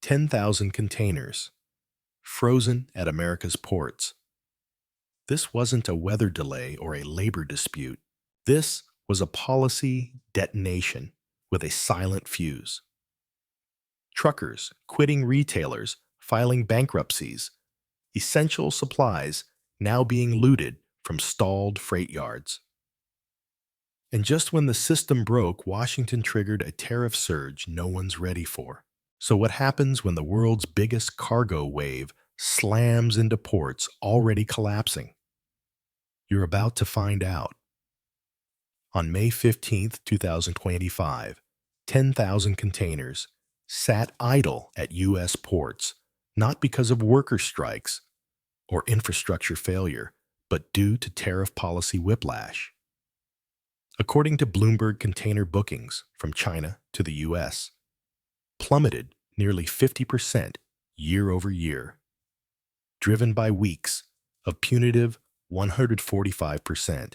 10,000 containers, frozen at America's ports. This wasn't a weather delay or a labor dispute. This was a policy detonation with a silent fuse. Truckers quitting, retailers filing bankruptcies, essential supplies now being looted from stalled freight yards. And just when the system broke, Washington triggered a tariff surge no one's ready for. So what happens when the world's biggest cargo wave slams into ports already collapsing? You're about to find out. On May 15th, 2025, 10,000 containers sat idle at U.S. ports, not because of worker strikes or infrastructure failure, but due to tariff policy whiplash. According to Bloomberg, container bookings from China to the U.S. plummeted nearly 50% year over year, driven by weeks of punitive 145%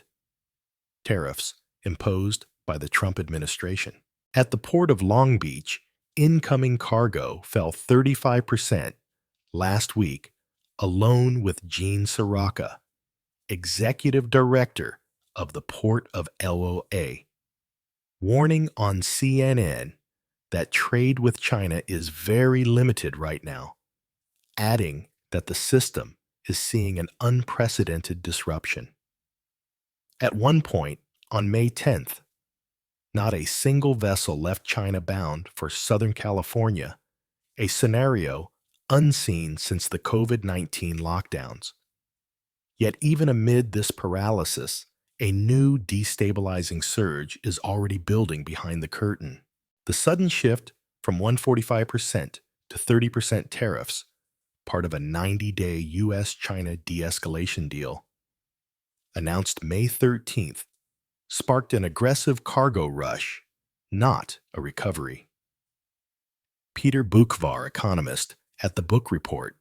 tariffs imposed by the Trump administration. At the port of Long Beach, incoming cargo fell 35% last week, alone with Gene Siraka, executive director of the Port of LOA, warning on CNN that trade with China is very limited right now, adding that the system is seeing an unprecedented disruption. At one point, on May 10th, not a single vessel left China bound for Southern California, a scenario unseen since the COVID-19 lockdowns. Yet even amid this paralysis, a new destabilizing surge is already building behind the curtain. The sudden shift from 145% to 30% tariffs, part of a 90-day U.S. China de-escalation deal, announced May 13th, sparked an aggressive cargo rush, not a recovery. Peter Bukvar, economist at the Book Report,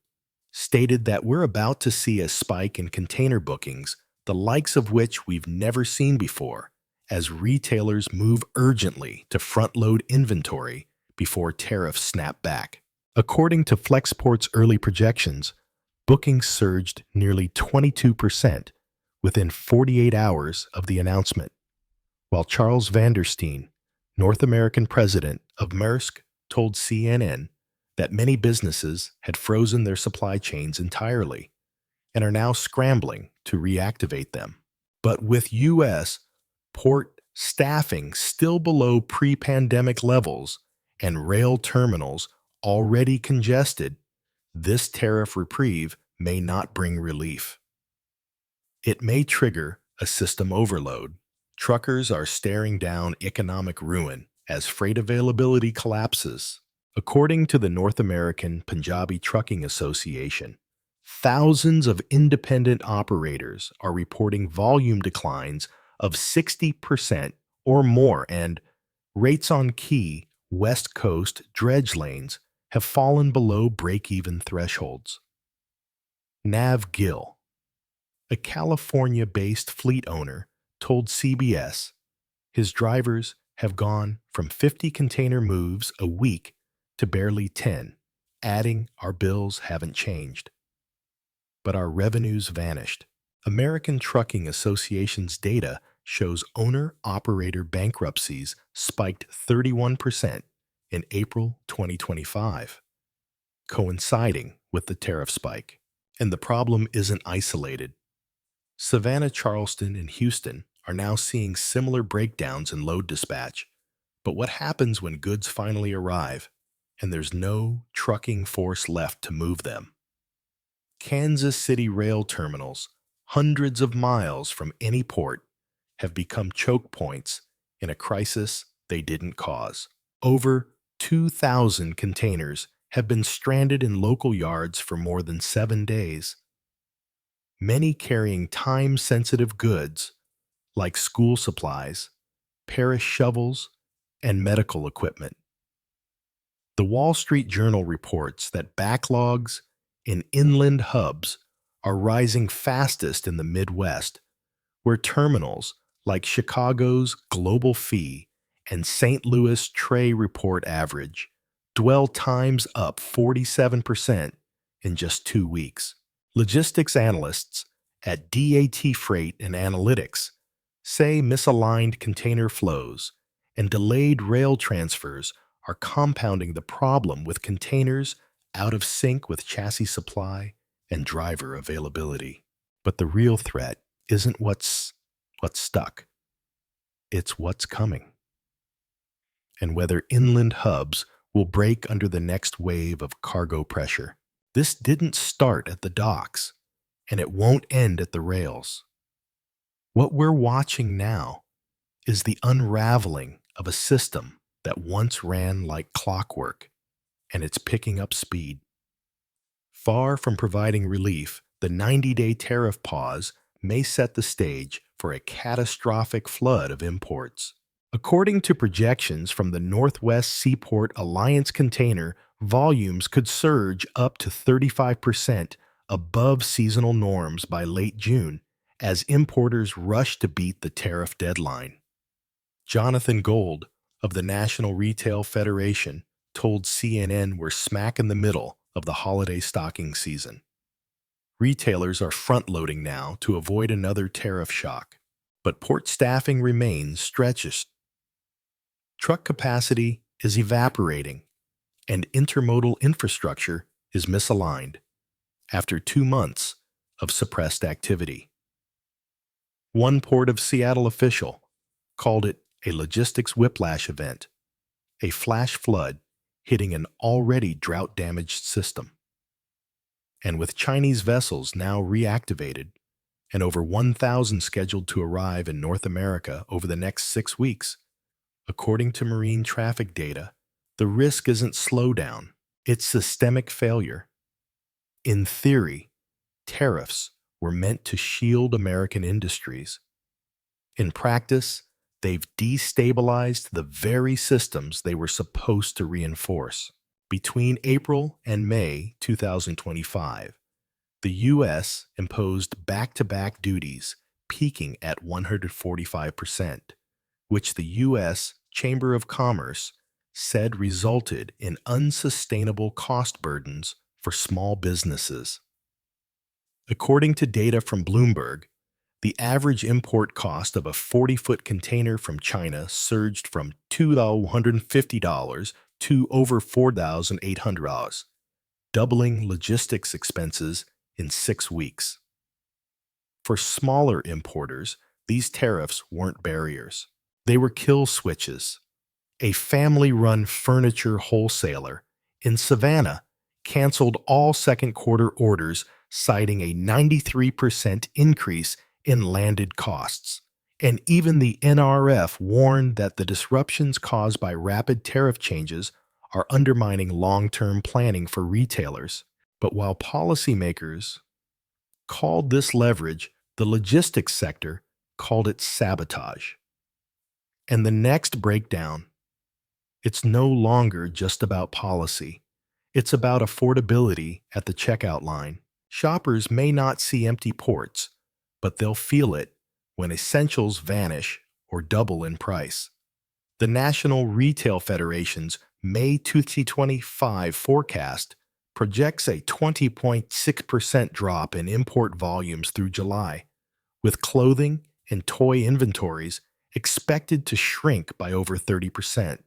stated that we're about to see a spike in container bookings, the likes of which we've never seen before, as retailers move urgently to front-load inventory before tariffs snap back. According to Flexport's early projections, bookings surged nearly 22% within 48 hours of the announcement, while Charles Vanderstein, North American president of Maersk, told CNN that many businesses had frozen their supply chains entirely and are now scrambling to reactivate them. But with U.S. port staffing still below pre-pandemic levels and rail terminals already congested, this tariff reprieve may not bring relief. It may trigger a system overload. Truckers are staring down economic ruin as freight availability collapses. According to the North American Punjabi Trucking Association, thousands of independent operators are reporting volume declines of 60% or more, and rates on key West Coast dredge lanes have fallen below break-even thresholds. Nav Gill, a California-based fleet owner, told CBS his drivers have gone from 50 container moves a week to barely 10, adding, "Our bills haven't changed, but our revenues vanished." American Trucking Association's data shows owner-operator bankruptcies spiked 31% in April 2025, coinciding with the tariff spike. And the problem isn't isolated. Savannah, Charleston, and Houston are now seeing similar breakdowns in load dispatch. But what happens when goods finally arrive and there's no trucking force left to move them? Kansas City rail terminals, hundreds of miles from any port, have become choke points in a crisis they didn't cause. Over 2,000 containers have been stranded in local yards for more than 7 days, many carrying time-sensitive goods like school supplies, parish shovels, and medical equipment. The Wall Street Journal reports that backlogs in inland hubs are rising fastest in the Midwest, where terminals like Chicago's Global Fee and St. Louis Trey Report average dwell times up 47% in just 2 weeks. Logistics analysts at DAT Freight and Analytics say misaligned container flows and delayed rail transfers are compounding the problem with containers out of sync with chassis supply and driver availability. But the real threat isn't what's stuck, it's what's coming. And whether inland hubs will break under the next wave of cargo pressure. This didn't start at the docks, and it won't end at the rails. What we're watching now is the unraveling of a system that once ran like clockwork, and it's picking up speed. Far from providing relief, the 90-day tariff pause may set the stage for a catastrophic flood of imports. According to projections from the Northwest Seaport Alliance Container, volumes could surge up to 35% above seasonal norms by late June as importers rush to beat the tariff deadline. Jonathan Gold of the National Retail Federation told CNN we're smack in the middle of the holiday stocking season. Retailers are front-loading now to avoid another tariff shock, but port staffing remains stretched. Truck capacity is evaporating, and intermodal infrastructure is misaligned after 2 months of suppressed activity. One Port of Seattle official called it a logistics whiplash event, a flash flood hitting an already drought-damaged system. And with Chinese vessels now reactivated and over 1,000 scheduled to arrive in North America over the next 6 weeks, according to marine traffic data, the risk isn't slowdown, it's systemic failure. In theory, tariffs were meant to shield American industries. In practice, they've destabilized the very systems they were supposed to reinforce. Between April and May 2025, the U.S. imposed back-to-back duties peaking at 145%, which the U.S. Chamber of Commerce said resulted in unsustainable cost burdens for small businesses. According to data from Bloomberg, the average import cost of a 40-foot container from China surged from $250 to over $4,800, doubling logistics expenses in 6 weeks. For smaller importers, these tariffs weren't barriers. They were kill switches. A family-run furniture wholesaler in Savannah canceled all second quarter orders, citing a 93% increase in landed costs. And even the NRF warned that the disruptions caused by rapid tariff changes are undermining long-term planning for retailers. But while policymakers called this leverage, the logistics sector called it sabotage. And the next breakdown, it's no longer just about policy. It's about affordability at the checkout line. Shoppers may not see empty ports, but they'll feel it when essentials vanish or double in price. The National Retail Federation's May 2025 forecast projects a 20.6% drop in import volumes through July, with clothing and toy inventories expected to shrink by over 30%.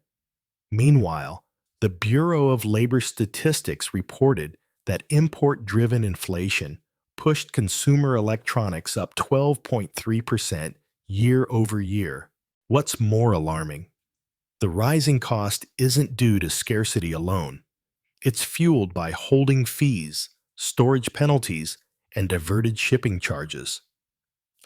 Meanwhile, the Bureau of Labor Statistics reported that import-driven inflation pushed consumer electronics up 12.3% year over year. What's more alarming? The rising cost isn't due to scarcity alone. It's fueled by holding fees, storage penalties, and diverted shipping charges.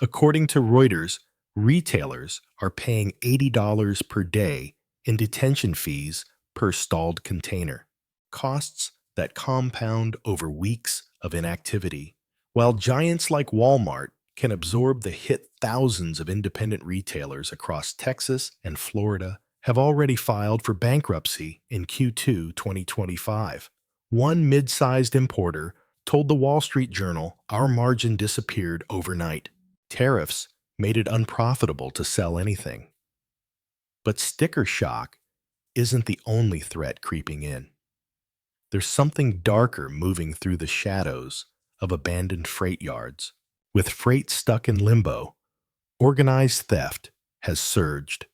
According to Reuters, retailers are paying $80 per day in detention fees per stalled container, costs that compound over weeks of inactivity. While giants like Walmart can absorb the hit, thousands of independent retailers across Texas and Florida have already filed for bankruptcy in Q2 2025. One mid-sized importer told the Wall Street Journal our margin disappeared overnight. Tariffs made it unprofitable to sell anything. But sticker shock isn't the only threat creeping in. There's something darker moving through the shadows of abandoned freight yards. With freight stuck in limbo, organized theft has surged.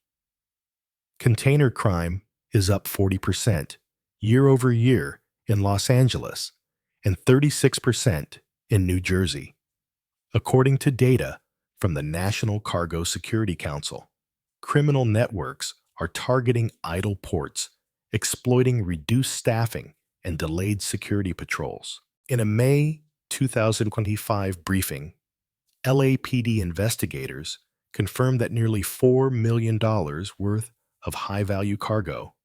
Container crime is up 40% year over year in Los Angeles and 36% in New Jersey, according to data from the National Cargo Security Council. Criminal networks are targeting idle ports, exploiting reduced staffing and delayed security patrols. In a May 2025 briefing, LAPD investigators confirmed that nearly $4 million worth of high-value cargo,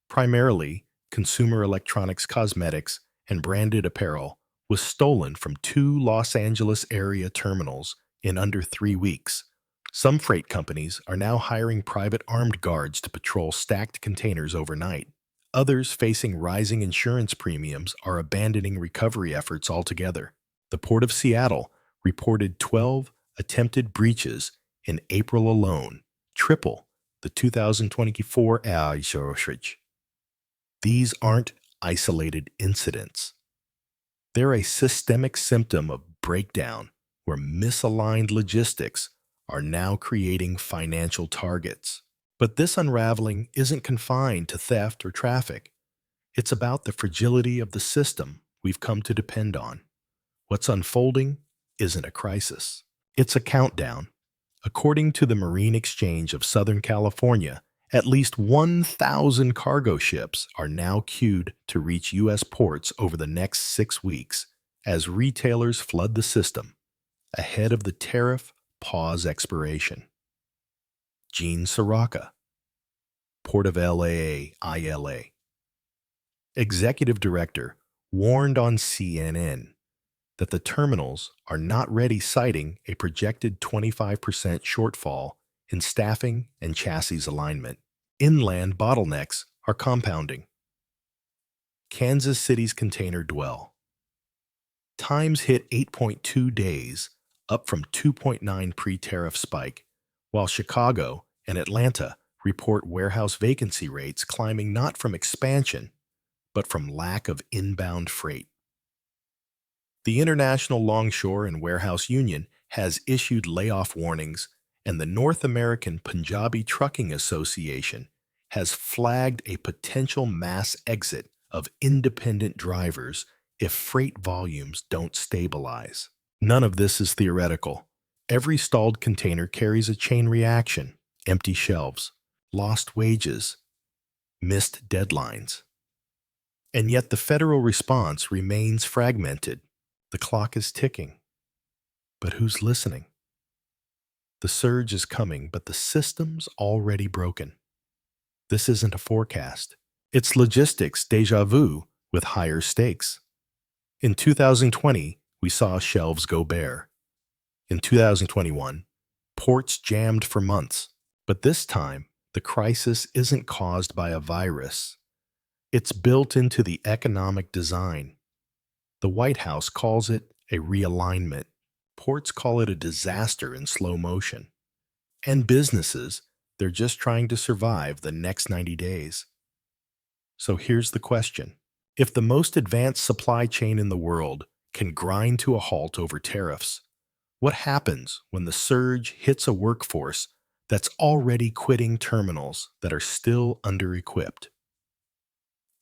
primarily consumer electronics, cosmetics, and branded apparel, was stolen from 2 Los Angeles area terminals in under 3 weeks. Some freight companies are now hiring private armed guards to patrol stacked containers overnight. Others, facing rising insurance premiums, are abandoning recovery efforts altogether. The Port of Seattle reported 12 attempted breaches in April alone, triple the 2024 average. These aren't isolated incidents. They're a systemic symptom of breakdown where misaligned logistics are now creating financial targets. But this unraveling isn't confined to theft or traffic. It's about the fragility of the system we've come to depend on. What's unfolding isn't a crisis. It's a countdown. According to the Marine Exchange of Southern California, at least 1,000 cargo ships are now queued to reach U.S. ports over the next 6 weeks as retailers flood the system ahead of the tariff pause expiration. Gene Soroka, Port of LAA, ILA, Executive Director, warned on CNN that the terminals are not ready, citing a projected 25% shortfall in staffing and chassis alignment. Inland bottlenecks are compounding. Kansas City's container dwell times hit 8.2 days, up from 2.9 pre-tariff spike, while Chicago and Atlanta report warehouse vacancy rates climbing not from expansion, but from lack of inbound freight. The International Longshore and Warehouse Union has issued layoff warnings, and the North American Punjabi Trucking Association has flagged a potential mass exit of independent drivers if freight volumes don't stabilize. None of this is theoretical. Every stalled container carries a chain reaction: empty shelves, lost wages, missed deadlines. And yet the federal response remains fragmented. The clock is ticking. But who's listening? The surge is coming, but the system's already broken. This isn't a forecast. It's logistics déjà vu with higher stakes. In 2020, we saw shelves go bare. In 2021, ports jammed for months. But this time, the crisis isn't caused by a virus. It's built into the economic design. The White House calls it a realignment. Ports call it a disaster in slow motion. And businesses, they're just trying to survive the next 90 days. So here's the question. If the most advanced supply chain in the world can grind to a halt over tariffs, what happens when the surge hits a workforce that's already quitting terminals that are still under-equipped?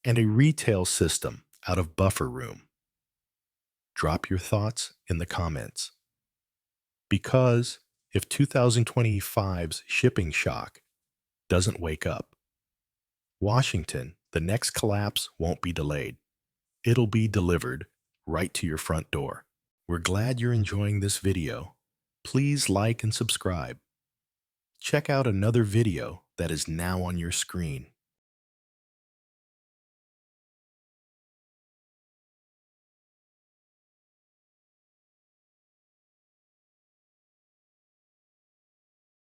And a retail system out of buffer room? Drop your thoughts in the comments. Because if 2025's shipping shock doesn't wake up, Washington, the next collapse won't be delayed. It'll be delivered right to your front door. We're glad you're enjoying this video. Please like and subscribe. Check out another video that is now on your screen.